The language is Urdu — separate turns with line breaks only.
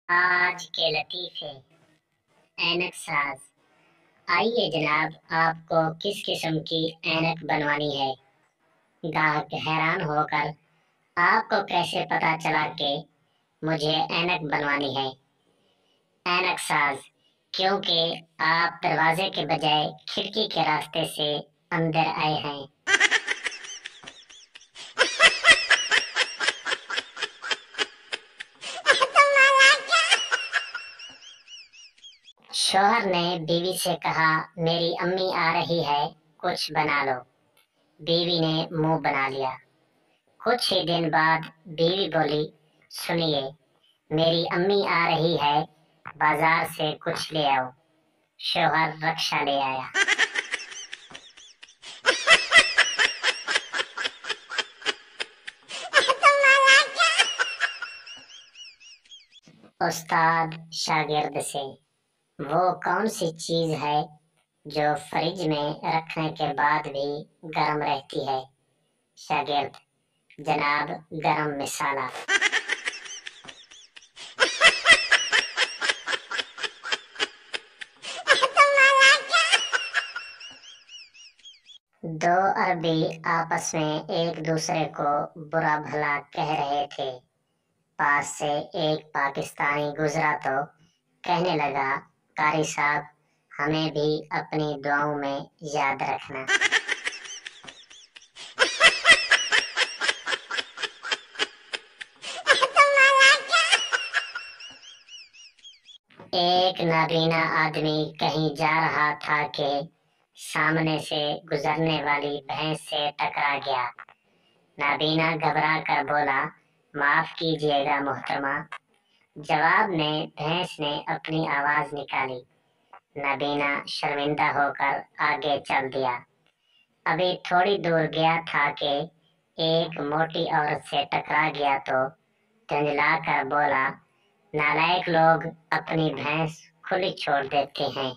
آج کے لطیفے اینک ساز۔ آئیے جناب، آپ کو کس قسم کی اینک بنوانی ہے؟ گاہک حیران ہو کر آپ کو کیسے پتا چلا کہ مجھے اینک بنوانی ہے؟ اینک ساز: کیونکہ آپ دروازے کے بجائے کھڑکی کے راستے سے اندر آئے ہیں۔ شوہر نے بیوی سے کہا، میری امی آ رہی ہے، کچھ بنا لو۔ بیوی نے منہ بنا لیا۔ کچھ ہی دن بعد بیوی بولی، سنیے، میری امی آ رہی ہے، بازار سے کچھ لے آؤ۔ شوہر رکشہ لے آیا۔ استاد شاگرد سے: وہ کون سی چیز ہے جو فریج میں رکھنے کے بعد بھی گرم رہتی ہے؟ شاگرد: جناب، گرم مسالہ۔ دو عربی آپس میں ایک دوسرے کو برا بھلا کہہ رہے تھے۔ پاس سے ایک پاکستانی گزرا تو کہنے لگا، قاری صاحب، ہمیں بھی اپنی دعاؤں میں یاد رکھنا۔ ایک نابینا آدمی کہیں جا رہا تھا کہ سامنے سے گزرنے والی بھینس سے ٹکرا گیا۔ نابینا گھبرا کر بولا، معاف کیجیے گا محترمہ۔ جواب میں بھینس نے اپنی آواز نکالی۔ نابینا شرمندہ ہو کر آگے چل دیا۔ ابھی تھوڑی دور گیا تھا کہ ایک موٹی عورت سے ٹکرا گیا تو جھنجھلا کر بولا، نالائق لوگ اپنی بھینس کھلی چھوڑ دیتے ہیں۔